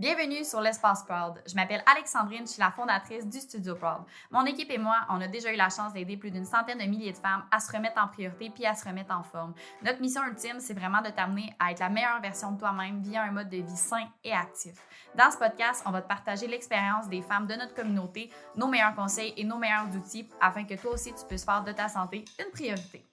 Bienvenue sur l'Espace Proud. Je m'appelle Alexandrine, je suis la fondatrice du Studio Proud. Mon équipe et moi, on a déjà eu la chance d'aider plus d'une centaine de milliers de femmes à se remettre en priorité puis à se remettre en forme. Notre mission ultime, c'est vraiment de t'amener à être la meilleure version de toi-même via un mode de vie sain et actif. Dans ce podcast, on va te partager l'expérience des femmes de notre communauté, nos meilleurs conseils et nos meilleurs outils afin que toi aussi tu puisses faire de ta santé une priorité.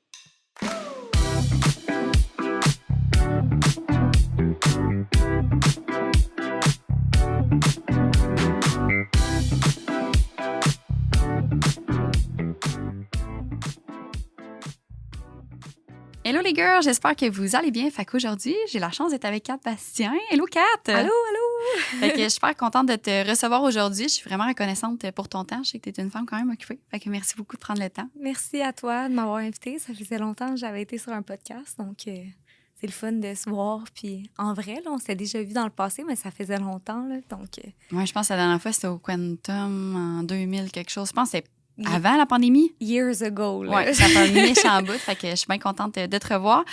Hello les girls, j'espère que vous allez bien. Fait qu'aujourd'hui, j'ai la chance d'être avec Kat Bastien. Hello Kat! Allô, allô! Fait que je suis super contente de te recevoir aujourd'hui. Je suis vraiment reconnaissante pour ton temps. Je sais que tu es une femme quand même occupée. Fait que merci beaucoup de prendre le temps. Merci à toi de m'avoir invitée. Ça faisait longtemps que j'avais été sur un podcast, donc c'est le fun de se voir. Puis en vrai, là, on s'est déjà vu dans le passé, mais ça faisait longtemps, là, donc... Moi, je pense que la dernière fois, c'était au Quantum en 2000 quelque chose. Je pense que c'était avant la pandémie. Years ago, là. Oui, ça fait un méchant bout. Fait que je suis bien contente de te revoir.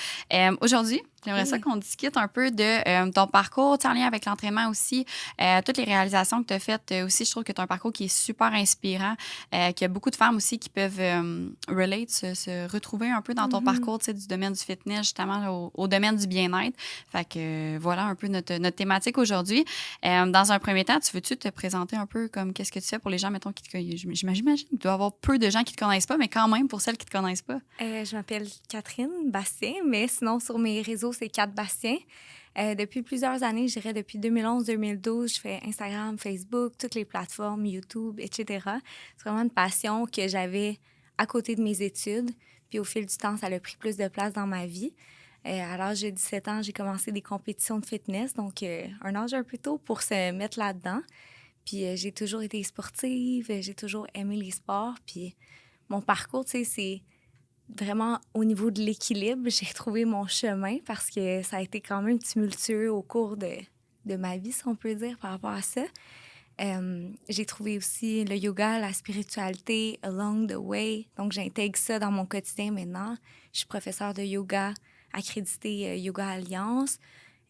Aujourd'hui, j'aimerais ça qu'on discute un peu de ton parcours, en lien avec l'entraînement aussi, toutes les réalisations que tu as faites aussi. Je trouve que tu as un parcours qui est super inspirant, qu'il y a beaucoup de femmes aussi qui peuvent relate, se retrouver un peu dans ton parcours du domaine du fitness, justement, au domaine du bien-être. Fait que voilà un peu notre thématique aujourd'hui. Dans un premier temps, tu veux-tu te présenter un peu comme qu'est-ce que tu fais pour les gens, mettons, qui te connaissent? J'imagine qu'il doit y avoir peu de gens qui te connaissent pas, mais quand même, pour celles qui te connaissent pas. Je m'appelle Catherine Bastien, mais sinon, sur mes réseaux, c'est Kat Bastien. Depuis plusieurs années, je dirais depuis 2011-2012, je fais Instagram, Facebook, toutes les plateformes, YouTube, etc. C'est vraiment une passion que j'avais à côté de mes études. Puis au fil du temps, ça a pris plus de place dans ma vie. À l'âge de 17 ans, j'ai commencé des compétitions de fitness, donc un âge un peu tôt pour se mettre là-dedans. Puis j'ai toujours été sportive, j'ai toujours aimé les sports. Puis mon parcours, tu sais, c'est vraiment au niveau de l'équilibre. J'ai trouvé mon chemin parce que ça a été quand même tumultueux au cours de ma vie, si on peut dire, par rapport à ça. J'ai trouvé aussi le yoga, la spiritualité, along the way. Donc, j'intègre ça dans mon quotidien maintenant. Je suis professeure de yoga accréditée Yoga Alliance.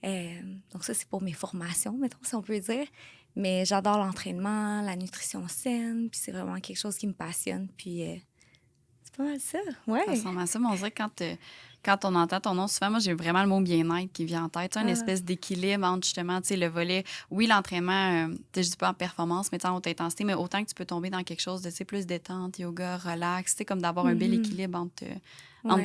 Donc, ça, c'est pour mes formations, mettons, si on peut dire. Mais j'adore l'entraînement, la nutrition saine, puis c'est vraiment quelque chose qui me passionne. Puis c'est pas mal ça, ouais. Ça ressemble à ça, mais on dirait que quand on entend ton nom, souvent, moi, j'ai vraiment le mot bien-être qui vient en tête. Tu sais, une espèce d'équilibre entre, justement, tu sais, le volet... Oui, l'entraînement, je dis pas en performance, mais en haute intensité, mais autant que tu peux tomber dans quelque chose de, tu sais, plus détente, yoga, relax, tu sais, comme d'avoir un bel équilibre entre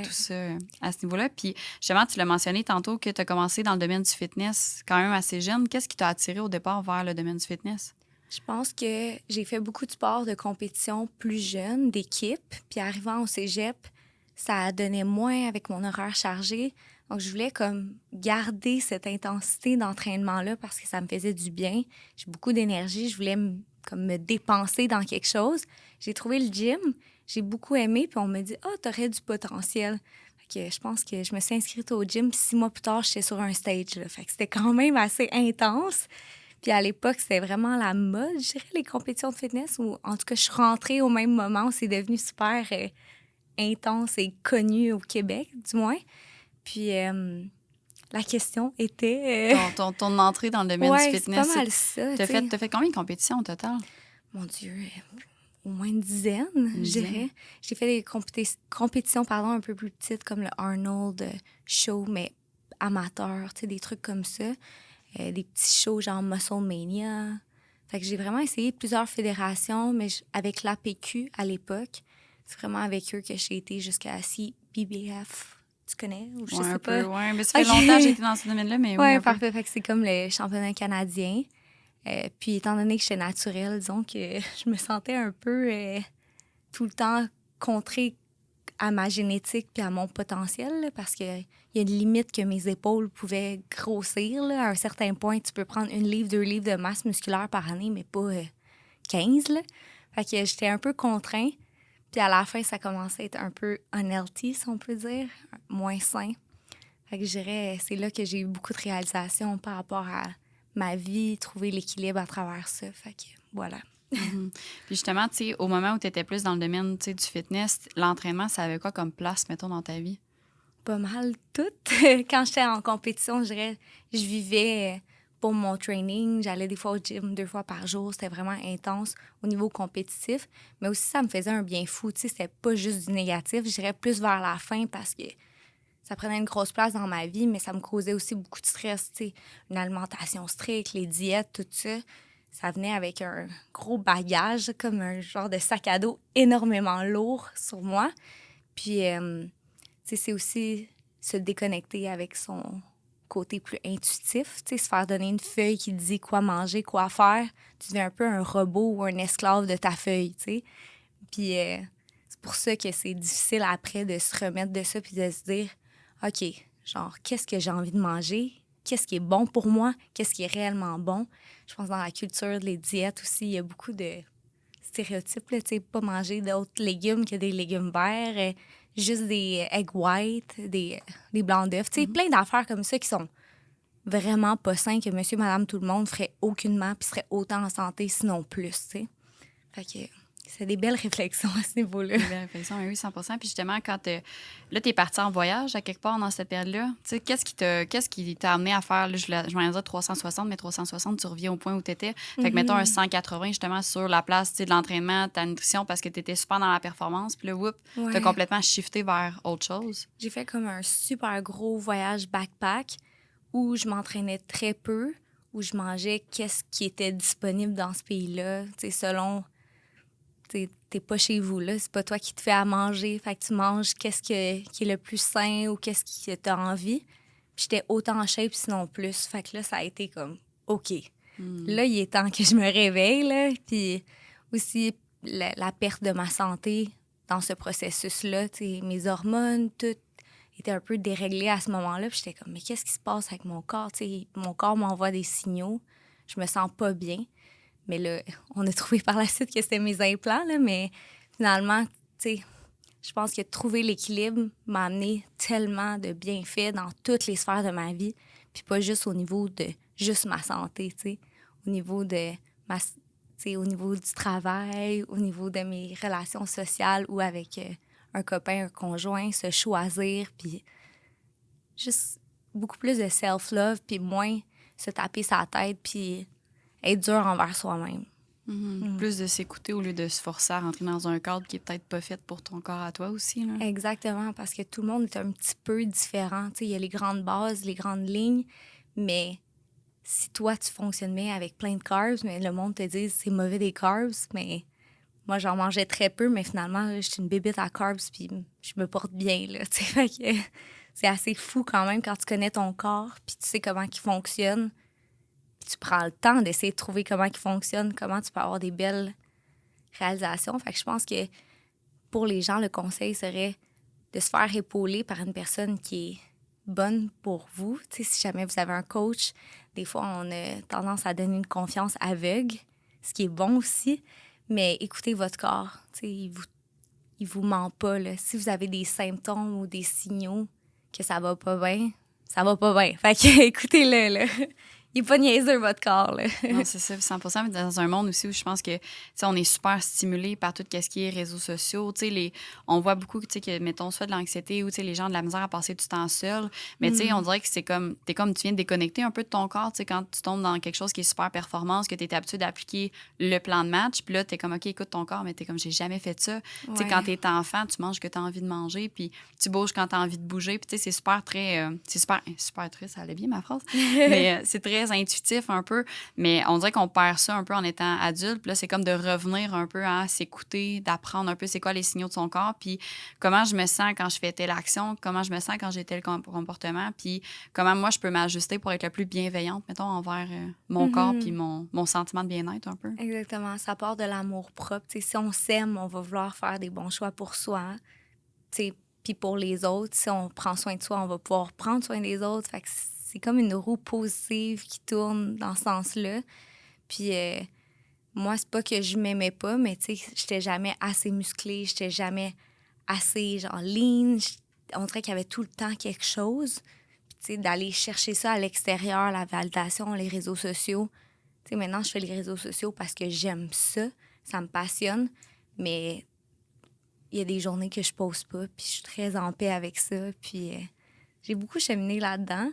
tout ça à ce niveau-là. Puis, justement, tu l'as mentionné tantôt que tu as commencé dans le domaine du fitness quand même assez jeune. Qu'est-ce qui t'a attiré au départ vers le domaine du fitness? Je pense que j'ai fait beaucoup de sports de compétition plus jeune, d'équipe. Puis arrivant au cégep, ça donnait moins avec mon horaire chargé. Donc, je voulais comme garder cette intensité d'entraînement-là parce que ça me faisait du bien. J'ai beaucoup d'énergie. Je voulais comme me dépenser dans quelque chose. J'ai trouvé le gym. J'ai beaucoup aimé. Puis on me dit « Ah, t'aurais du potentiel. » Fait que je pense que je me suis inscrite au gym. Puis 6 mois plus tard, j'étais sur un stage. Là. Fait que c'était quand même assez intense. Puis à l'époque, c'était vraiment la mode, je dirais, les compétitions de fitness. Ou en tout cas, je suis rentrée au même moment où c'est devenu super intense et connu au Québec, du moins. Puis la question était... Ton entrée dans le domaine du fitness. C'est pas mal ça. T'as fait combien de compétitions au total? Mon Dieu, au moins une dizaine, je dirais. J'ai fait des compétitions un peu plus petites, comme le Arnold Show, mais amateur, tu sais, des trucs comme ça. Des petits shows genre Muscle Mania. Fait que j'ai vraiment essayé plusieurs fédérations, mais avec l'APQ à l'époque. C'est vraiment avec eux que j'ai été jusqu'à CBBF. Tu connais? Ou je sais un pas. Peu, ouais. Mais ça fait longtemps que j'ai été dans ce domaine-là, mais oui. Oui, parfait. Fait que c'est comme le championnat canadien. Puis étant donné que j'étais naturelle, disons que je me sentais un peu tout le temps contrée à ma génétique puis à mon potentiel, là, parce qu'il y a une limite que mes épaules pouvaient grossir. Là. À un certain point, tu peux prendre 1 livre, 2 livres de masse musculaire par année, mais pas 15. Là. Fait que j'étais un peu contrainte. Puis à la fin, ça commençait à être un peu unhealthy, si on peut dire, moins sain. Fait que je dirais, c'est là que j'ai eu beaucoup de réalisations par rapport à ma vie, trouver l'équilibre à travers ça. Fait que voilà. Puis justement, tu sais, au moment où tu étais plus dans le domaine du fitness, l'entraînement, ça avait quoi comme place, mettons, dans ta vie? Pas mal tout. Quand j'étais en compétition, je dirais, je vivais pour mon training, j'allais des fois au gym 2 fois par jour. C'était vraiment intense au niveau compétitif. Mais aussi, ça me faisait un bien fou. Tu sais, c'était pas juste du négatif. Je dirais plus vers la fin parce que ça prenait une grosse place dans ma vie, mais ça me causait aussi beaucoup de stress. Tu sais, une alimentation stricte, les diètes, tout ça. Ça venait avec un gros bagage, comme un genre de sac à dos énormément lourd sur moi. Puis, tu sais, c'est aussi se déconnecter avec son côté plus intuitif, tu sais, se faire donner une feuille qui te dit quoi manger, quoi faire. Tu deviens un peu un robot ou un esclave de ta feuille, tu sais. Puis c'est pour ça que c'est difficile après de se remettre de ça puis de se dire, OK, genre, qu'est-ce que j'ai envie de manger? Qu'est-ce qui est bon pour moi? Qu'est-ce qui est réellement bon? Je pense que dans la culture, les diètes aussi, il y a beaucoup de stéréotypes, là, tu sais, pas manger d'autres légumes que des légumes verts, juste des egg whites, des blancs d'œufs, tu sais, plein d'affaires comme ça qui sont vraiment pas sains, que monsieur, madame, tout le monde ferait aucunement puis serait autant en santé, sinon plus, tu sais. Fait que c'est des belles réflexions à ce niveau-là. Des belles réflexions, oui, 100%. Puis justement, quand là, t'es parti en voyage à quelque part dans cette période-là, tu sais, qu'est-ce qui t'a amené à faire, là, je m'en dire 360, mais 360, tu reviens au point où t'étais. Fait que mettons un 180 justement sur la place, tu sais, de l'entraînement, ta nutrition, parce que t'étais super dans la performance. Puis là, whoop, t'as complètement shifté vers autre chose. J'ai fait comme un super gros voyage backpack où je m'entraînais très peu, où je mangeais qu'est-ce qui était disponible dans ce pays-là, tu sais, selon... T'es pas chez vous, là. C'est pas toi qui te fais à manger. Fait que tu manges qui est le plus sain ou qu'est-ce que t'as envie. Puis j'étais autant en shape, sinon plus. Fait que là, ça a été comme, OK. Là, il est temps que je me réveille, là. Puis aussi, la perte de ma santé dans ce processus-là, tu sais, mes hormones, tout était un peu déréglé à ce moment-là. Puis j'étais comme, mais qu'est-ce qui se passe avec mon corps? Tu sais, mon corps m'envoie des signaux. Je me sens pas bien. Mais là, on a trouvé par la suite que c'était mes implants, là, mais finalement, tu sais, je pense que trouver l'équilibre m'a amené tellement de bienfaits dans toutes les sphères de ma vie, puis pas juste au niveau de juste ma santé, tu sais, au niveau de tu sais, au niveau du travail, au niveau de mes relations sociales ou avec un copain, un conjoint, se choisir, puis juste beaucoup plus de self-love, puis moins se taper sa tête, puis être dur envers soi-même. Plus de s'écouter au lieu de se forcer à rentrer dans un cadre qui est peut-être pas fait pour ton corps à toi aussi. Là. Exactement, parce que tout le monde est un petit peu différent. Tu sais, il y a les grandes bases, les grandes lignes, mais si toi, tu fonctionnes bien avec plein de carbs, mais le monde te dit c'est mauvais des carbs, mais moi, j'en mangeais très peu, mais finalement, là, je suis une bébête à carbs, puis je me porte bien, là, tu sais. Fait que c'est assez fou quand même quand tu connais ton corps, puis tu sais comment il fonctionne. Tu prends le temps d'essayer de trouver comment il fonctionne, comment tu peux avoir des belles réalisations. Fait que je pense que pour les gens, le conseil serait de se faire épauler par une personne qui est bonne pour vous. Tu sais, si jamais vous avez un coach, des fois, on a tendance à donner une confiance aveugle, ce qui est bon aussi, mais écoutez votre corps. Tu sais, il vous ment pas, là. Si vous avez des symptômes ou des signaux que ça va pas bien, ça va pas bien. Fait que écoutez-le, là. Il est pas niaiseux, votre corps, là. Non, c'est ça, 100%. Mais dans un monde aussi où je pense que, tu sais, on est super stimulé par tout ce qui est réseaux sociaux. Tu sais, on voit beaucoup, tu sais, que, mettons, soit de l'anxiété ou, tu sais, les gens ont de la misère à passer du temps seul. Mais, tu sais, on dirait que c'est comme, tu viens de déconnecter un peu de ton corps, tu sais, quand tu tombes dans quelque chose qui est super performance, que tu es habitué d'appliquer le plan de match. Puis là, tu es comme, OK, écoute ton corps, mais tu es comme, j'ai jamais fait ça. Tu sais, quand tu es enfant, tu manges que tu as envie de manger, puis tu bouges quand tu as envie de bouger. Puis, tu sais, c'est super très, super triste, ça allait bien ma phrase. Mais c'est très intuitif un peu, mais on dirait qu'on perd ça un peu en étant adulte. Puis là, c'est comme de revenir un peu à s'écouter, d'apprendre un peu c'est quoi les signaux de son corps, puis comment je me sens quand je fais telle action, comment je me sens quand j'ai tel comportement, puis comment moi, je peux m'ajuster pour être la plus bienveillante, mettons, envers mon corps puis mon sentiment de bien-être un peu. Exactement. Ça part de l'amour propre. T'sais, si on s'aime, on va vouloir faire des bons choix pour soi. Puis pour les autres, si on prend soin de soi, on va pouvoir prendre soin des autres. Fait que c'est comme une roue positive qui tourne dans ce sens-là. Puis moi, c'est pas que je m'aimais pas, mais tu sais, j'étais jamais assez musclée, j'étais jamais assez, genre, lean. On dirait qu'il y avait tout le temps quelque chose. Puis tu sais, d'aller chercher ça à l'extérieur, la validation, les réseaux sociaux. Tu sais, maintenant, je fais les réseaux sociaux parce que j'aime ça, ça me passionne, mais il y a des journées que je pose pas, puis je suis très en paix avec ça. Puis j'ai beaucoup cheminé là-dedans.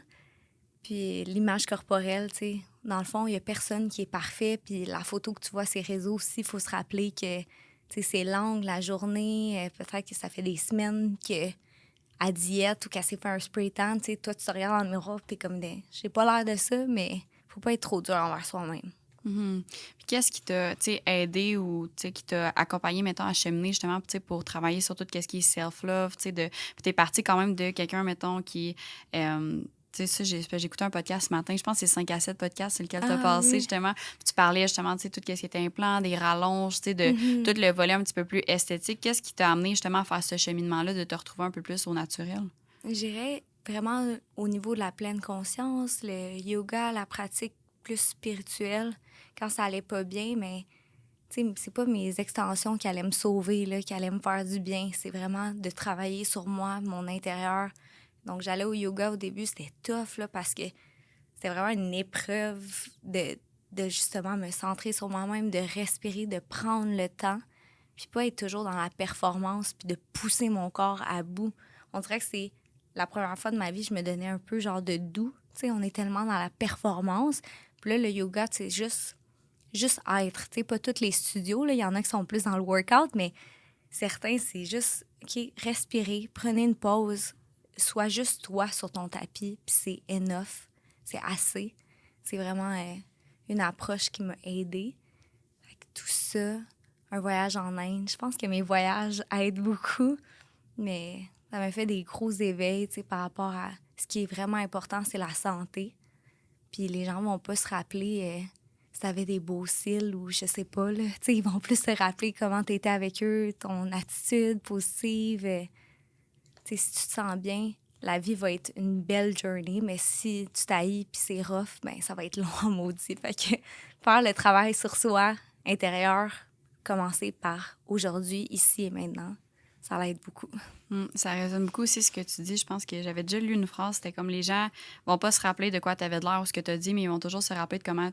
Puis l'image corporelle, tu sais, dans le fond, il n'y a personne qui est parfait. Puis la photo que tu vois sur les réseaux aussi, il faut se rappeler que c'est l'angle, la journée. Peut-être que ça fait des semaines que à diète ou qu'elle s'est fait un spray tan. Toi, tu te regardes dans le miroir et tu es comme j'ai pas l'air de ça, mais faut pas être trop dur envers soi-même. Mm-hmm. Puis qu'est-ce qui t'a aidé ou qui t'a accompagné, mettons, à cheminer justement pour travailler sur tout ce qui est self-love? Puis t'es partie quand même de quelqu'un, mettons, qui. Ça, j'ai écouté un podcast ce matin. Je pense que c'est 5 à 7 podcasts sur lequel tu as passé, oui. justement. Puis tu parlais, justement, de tout ce qui était implant, des rallonges, de Mm-hmm. tout le volet un petit peu plus esthétique. Qu'est-ce qui t'a amené, justement, à faire ce cheminement-là, de te retrouver un peu plus au naturel? Je dirais vraiment au niveau de la pleine conscience, le yoga, la pratique plus spirituelle, quand ça allait pas bien, mais c'est pas mes extensions qui allaient me sauver, là, qui allaient me faire du bien. C'est vraiment de travailler sur moi, mon intérieur. Donc, j'allais au yoga au début, c'était tough, là, parce que c'était vraiment une épreuve de justement me centrer sur moi-même, de respirer, de prendre le temps, puis pas être toujours dans la performance, puis de pousser mon corps à bout. On dirait que c'est la première fois de ma vie, je me donnais un peu genre de doux. On est tellement dans la performance. Puis là, le yoga, c'est juste être. Pas tous les studios, il y en a qui sont plus dans le workout, mais certains, c'est juste, OK, respirez, prenez une pause, sois juste toi sur ton tapis, puis c'est enough, c'est assez. C'est vraiment une approche qui m'a aidée. Fait que tout ça, un voyage en Inde, je pense que mes voyages aident beaucoup, mais ça m'a fait des gros éveils, par rapport à ce qui est vraiment important, c'est la santé. Puis les gens vont pas se rappeler si t'avais des beaux cils ou je sais pas, là. Ils vont plus se rappeler comment t'étais avec eux, ton attitude positive. Si tu te sens bien, la vie va être une belle journey, mais si tu t'haïs puis c'est rough, ben ça va être long en maudit. Fait que faire le travail sur soi, intérieur, commencer par aujourd'hui, ici et maintenant, ça l'aide beaucoup. Ça résonne beaucoup aussi ce que tu dis. Je pense que j'avais déjà lu une phrase, c'était comme les gens vont pas se rappeler de quoi tu avais de l'air ou ce que tu as dit, mais ils vont toujours se rappeler de comment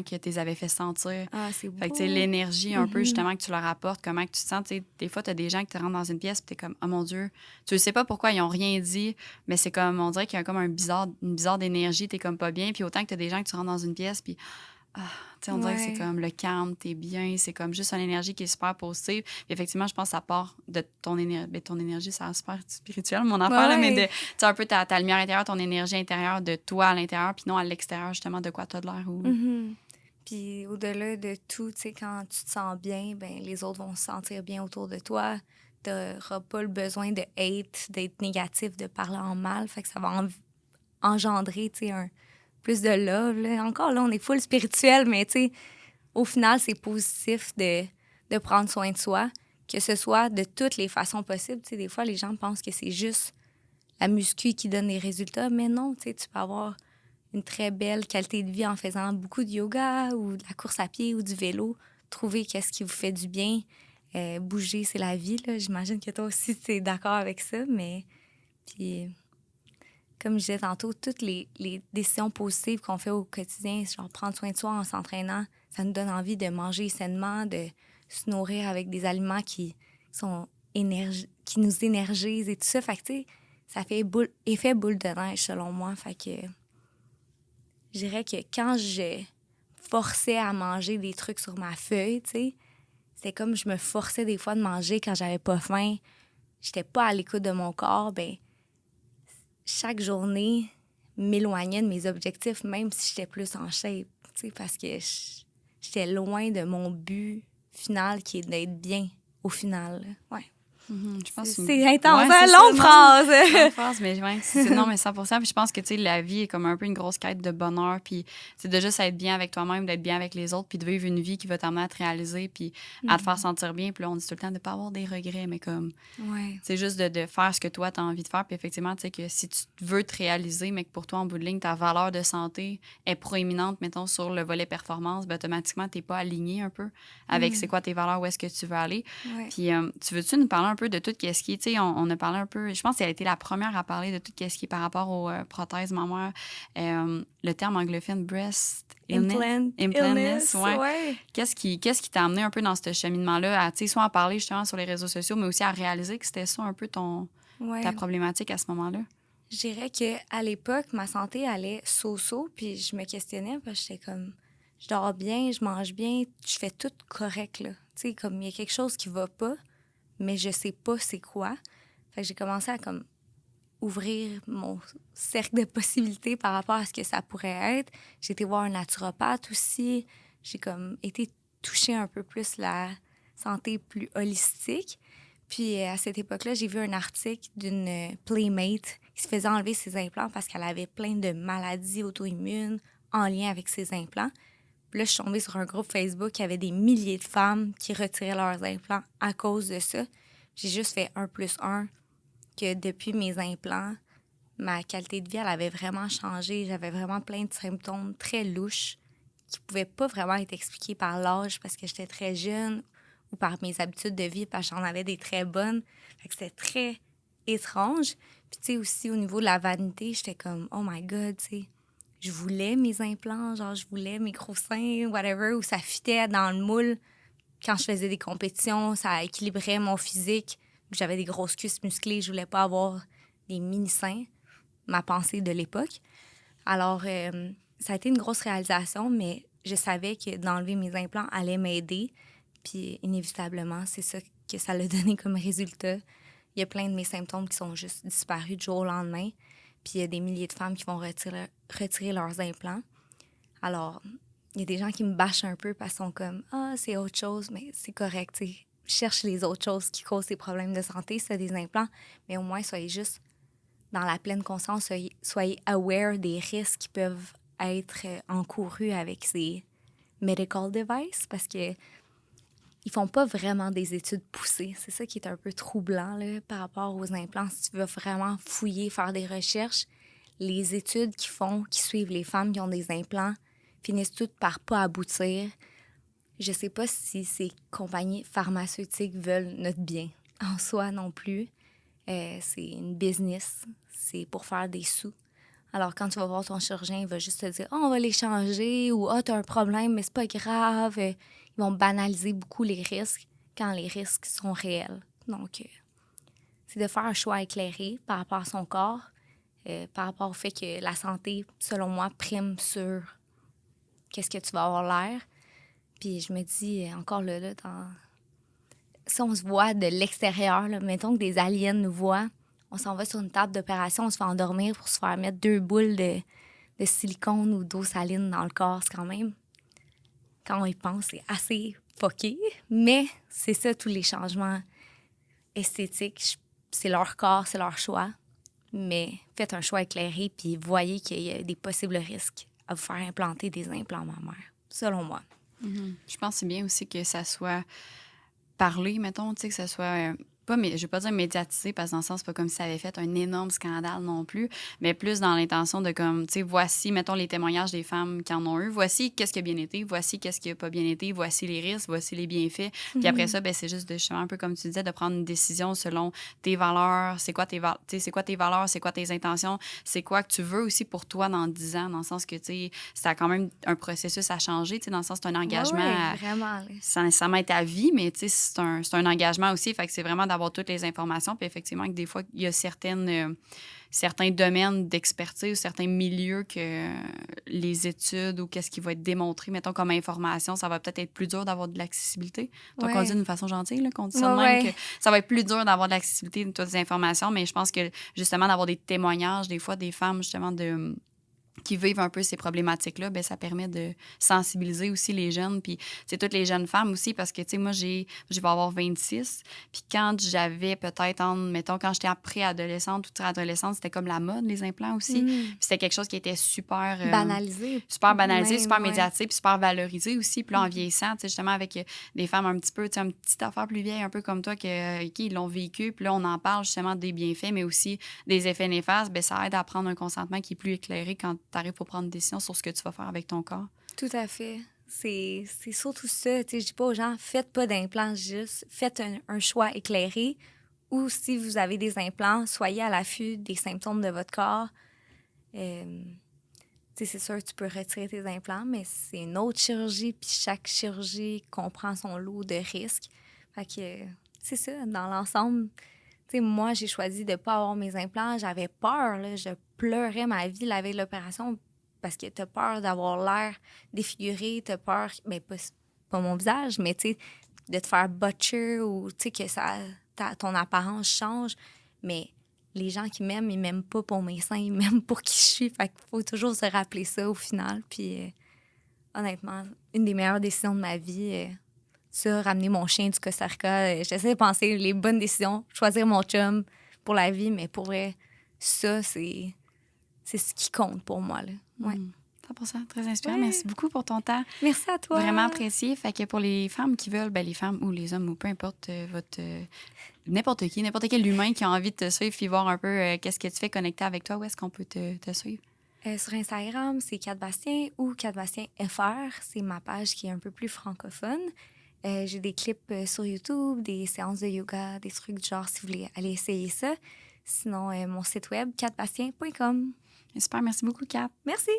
que tu les avais fait sentir. Ah, c'est beau. Fait que, l'énergie un peu, justement, que tu leur apportes, comment que tu te sens. Des fois, tu as des gens qui te rentrent dans une pièce et tu es comme, oh mon Dieu, tu sais pas pourquoi ils ont rien dit, mais c'est comme, on dirait qu'il y a comme une bizarre d'énergie, tu es comme pas bien. Puis autant que tu as des gens que tu rentres dans une pièce, puis on dirait que c'est comme le calme, t'es bien, c'est comme juste une énergie qui est super positive. Puis effectivement, je pense que ça part de ton énergie. Ben, ton énergie, c'est super spirituel, mon affaire, là, mais de un peu ta lumière intérieure, ton énergie intérieure de toi à l'intérieur, puis non à l'extérieur, justement, de quoi t'as de l'air. Ou... Puis au-delà de tout, quand tu te sens bien, ben les autres vont se sentir bien autour de toi. T'auras pas le besoin de hate, d'être négatif, de parler en mal. Fait que ça va engendrer, plus de love. Là. Encore là, on est full spirituel, mais au final, c'est positif de prendre soin de soi, que ce soit de toutes les façons possibles. Des fois, les gens pensent que c'est juste la muscu qui donne des résultats, mais non, tu peux avoir une très belle qualité de vie en faisant beaucoup de yoga ou de la course à pied ou du vélo. Trouver qu'est-ce qui vous fait du bien. Bouger, c'est la vie. Là. J'imagine que toi aussi, tu es d'accord avec ça, mais... Puis... Comme je disais tantôt, toutes les décisions positives qu'on fait au quotidien, genre prendre soin de soi en s'entraînant, ça nous donne envie de manger sainement, de se nourrir avec des aliments qui nous énergisent et tout ça. Fait que, ça fait effet boule de neige, selon moi. Fait que je dirais que quand je forçais à manger des trucs sur ma feuille, c'est comme je me forçais des fois de manger quand j'avais pas faim. J'étais pas à l'écoute de mon corps, ben chaque journée m'éloignait de mes objectifs, même si j'étais plus en shape, parce que j'étais loin de mon but final qui est d'être bien au final. Ouais. Je pense c'est intense, longue phrase. Longue phrase, mais ouais, non, mais 100%. Puis je pense que, la vie est comme un peu une grosse quête de bonheur. Puis c'est de juste être bien avec toi-même, d'être bien avec les autres, puis de vivre une vie qui va t'amener à te réaliser, puis à te faire sentir bien. Puis là, on dit tout le temps de ne pas avoir des regrets, mais comme... C'est juste de faire ce que toi, tu as envie de faire. Puis effectivement, tu sais, que si tu veux te réaliser, mais que pour toi, en bout de ligne, ta valeur de santé est proéminente, mettons, sur le volet performance, ben, automatiquement, tu n'es pas aligné un peu avec c'est quoi tes valeurs, où est-ce que tu veux aller. Puis tu veux-tu nous parler un peu de tout ce qui est, tu sais, on a parlé un peu, je pense qu'elle a été la première à parler de tout ce qui est par rapport aux prothèses mammaires, le terme anglophone breast illness, ouais. Qu'est-ce qui t'a amené un peu dans ce cheminement-là à, tu sais, soit en parler justement sur les réseaux sociaux, mais aussi à réaliser que c'était ça un peu ta problématique à ce moment-là? Je dirais qu'à l'époque, ma santé allait so-so, puis je me questionnais parce que j'étais comme, je dors bien, je mange bien, je fais tout correct, là. Tu sais, comme il y a quelque chose qui va pas, mais je sais pas c'est quoi. Fait que j'ai commencé à comme ouvrir mon cercle de possibilités par rapport à ce que ça pourrait être. J'ai été voir un naturopathe aussi. J'ai comme été toucher un peu plus la santé plus holistique. Puis à cette époque-là, j'ai vu un article d'une Playmate qui se faisait enlever ses implants parce qu'elle avait plein de maladies auto-immunes en lien avec ses implants. Puis là, je suis tombée sur un groupe Facebook qui avait des milliers de femmes qui retiraient leurs implants à cause de ça. J'ai juste fait 1+1 que depuis mes implants, ma qualité de vie, elle avait vraiment changé. J'avais vraiment plein de symptômes très louches qui pouvaient pas vraiment être expliqués par l'âge parce que j'étais très jeune ou par mes habitudes de vie parce que j'en avais des très bonnes. Fait que c'était très étrange. Puis tu sais, aussi au niveau de la vanité, j'étais comme, oh my God, tu sais, je voulais mes implants, genre je voulais mes gros seins, whatever, où ça fitait dans le moule. Quand je faisais des compétitions, ça équilibrait mon physique. J'avais des grosses cuisses musclées, je voulais pas avoir des mini-seins, ma pensée de l'époque. Alors, ça a été une grosse réalisation, mais je savais que d'enlever mes implants allait m'aider. Puis, inévitablement, c'est ça que ça l'a donné comme résultat. Il y a plein de mes symptômes qui sont juste disparus du jour au lendemain. Puis, il y a des milliers de femmes qui vont retirer leurs implants. Alors, il y a des gens qui me bâchent un peu parce qu'ils sont comme « Ah, c'est autre chose, mais c'est correct, tu sais. Cherche les autres choses qui causent ces problèmes de santé, c'est des implants. Mais au moins, soyez juste dans la pleine conscience, soyez aware des risques qui peuvent être encourus avec ces medical devices parce que ils font pas vraiment des études poussées. C'est ça qui est un peu troublant là, par rapport aux implants. Si tu veux vraiment fouiller, faire des recherches, les études qui suivent les femmes qui ont des implants, finissent toutes par pas aboutir. Je sais pas si ces compagnies pharmaceutiques veulent notre bien en soi non plus. C'est une business, c'est pour faire des sous. Alors, quand tu vas voir ton chirurgien, il va juste te dire « Oh, on va les changer » ou « Ah, oh, t'as un problème, mais c'est pas grave. » Ils vont banaliser beaucoup les risques quand les risques sont réels. Donc, c'est de faire un choix éclairé par rapport à son corps, par rapport au fait que la santé, selon moi, prime sur qu'est-ce que tu vas avoir l'air. Puis je me dis, encore là, si on se voit de l'extérieur, là, mettons que des aliens nous voient, on s'en va sur une table d'opération, on se fait endormir pour se faire mettre 2 boules de silicone ou d'eau saline dans le corps. C'est quand même, quand on y pense, c'est assez fucké. Mais c'est ça, tous les changements esthétiques. C'est leur corps, c'est leur choix. Mais faites un choix éclairé puis voyez qu'il y a des possibles risques à vous faire implanter des implants mammaires, selon moi. Mm-hmm. Je pense que c'est bien aussi que ça soit parlé, mettons, tu sais, que ça soit pas, mais je vais pas dire médiatisé, parce que dans le sens, c'est pas comme si ça avait fait un énorme scandale non plus, mais plus dans l'intention de comme, tu sais, voici, mettons, les témoignages des femmes qui en ont eu, voici qu'est-ce qui a bien été, voici qu'est-ce qui a pas bien été, voici les risques, voici les bienfaits. Puis après ça, ben c'est juste de, justement, un peu comme tu disais, de prendre une décision selon tes valeurs, c'est quoi tes valeurs, c'est quoi tes intentions, c'est quoi que tu veux aussi pour toi dans 10 ans, dans le sens que, tu sais, ça a quand même un processus à changer, tu sais, dans le sens, c'est un engagement vraiment. sans nécessairement être à vie, mais tu sais, c'est un engagement aussi, fait que c'est vraiment d'avoir toutes les informations, puis effectivement, que des fois, il y a certains domaines d'expertise, certains milieux que les études ou qu'est-ce qui va être démontré, mettons, comme information, ça va peut-être être plus dur d'avoir de l'accessibilité. Donc, on dit d'une façon gentille, là, qu'on dit ça de même, que ça va être plus dur d'avoir de l'accessibilité de toutes les informations, mais je pense que, justement, d'avoir des témoignages, des fois, des femmes, justement, qui vivent un peu ces problématiques-là, ben ça permet de sensibiliser aussi les jeunes, puis c'est toutes les jeunes femmes aussi, parce que, tu sais, moi, je vais avoir 26, puis quand j'avais peut-être, mettons, quand j'étais préadolescente ou adolescente, c'était comme la mode, les implants aussi, puis c'était quelque chose qui était super... banalisé. Super médiatisé, puis super valorisé aussi, puis là, en vieillissant, tu sais, justement, avec des femmes un petit peu, tu sais, une petite affaire plus vieille, un peu comme toi, qui ils l'ont vécu, puis là, on en parle justement des bienfaits, mais aussi des effets néfastes, ben ça aide à prendre un consentement qui est plus éclairé quand tu arrives pour prendre une décision sur ce que tu vas faire avec ton corps. Tout à fait. C'est surtout ça. Tu sais, je dis pas aux gens, faites pas d'implants, juste faites un choix éclairé. Ou si vous avez des implants, soyez à l'affût des symptômes de votre corps. Tu sais, c'est sûr que tu peux retirer tes implants, mais c'est une autre chirurgie, puis chaque chirurgie comprend son lot de risques. Fait que c'est ça, dans l'ensemble, Tu sais, moi, j'ai choisi de ne pas avoir mes implants. J'avais peur, là. Je pleurais ma vie la veille de l'opération parce que tu as peur d'avoir l'air défiguré, tu as peur, mais pas mon visage, mais tu sais, de te faire butcher ou tu sais, que ton apparence change. Mais les gens qui m'aiment, ils m'aiment pas pour mes seins, ils m'aiment pour qui je suis. Fait qu'il faut toujours se rappeler ça au final. Puis honnêtement, une des meilleures décisions de ma vie, ça, ramener mon chien du Costa Rica. J'essaie de penser les bonnes décisions, choisir mon chum pour la vie, mais pour vrai, ça, c'est ce qui compte pour moi. Là. Ouais. 100%, très inspirant. Ouais. Merci beaucoup pour ton temps. Merci à toi. Vraiment apprécié. Fait que pour les femmes qui veulent, les femmes ou les hommes ou peu importe n'importe quel humain qui a envie de te suivre puis voir un peu qu'est-ce que tu fais connecter avec toi, où est-ce qu'on peut te suivre? Sur Instagram, c'est Kat Bastien ou Kat Bastien FR. C'est ma page qui est un peu plus francophone. J'ai des clips sur YouTube, des séances de yoga, des trucs du genre si vous voulez aller essayer ça. Sinon, mon site web, katbastien.com. Super, merci beaucoup, Kat. Merci!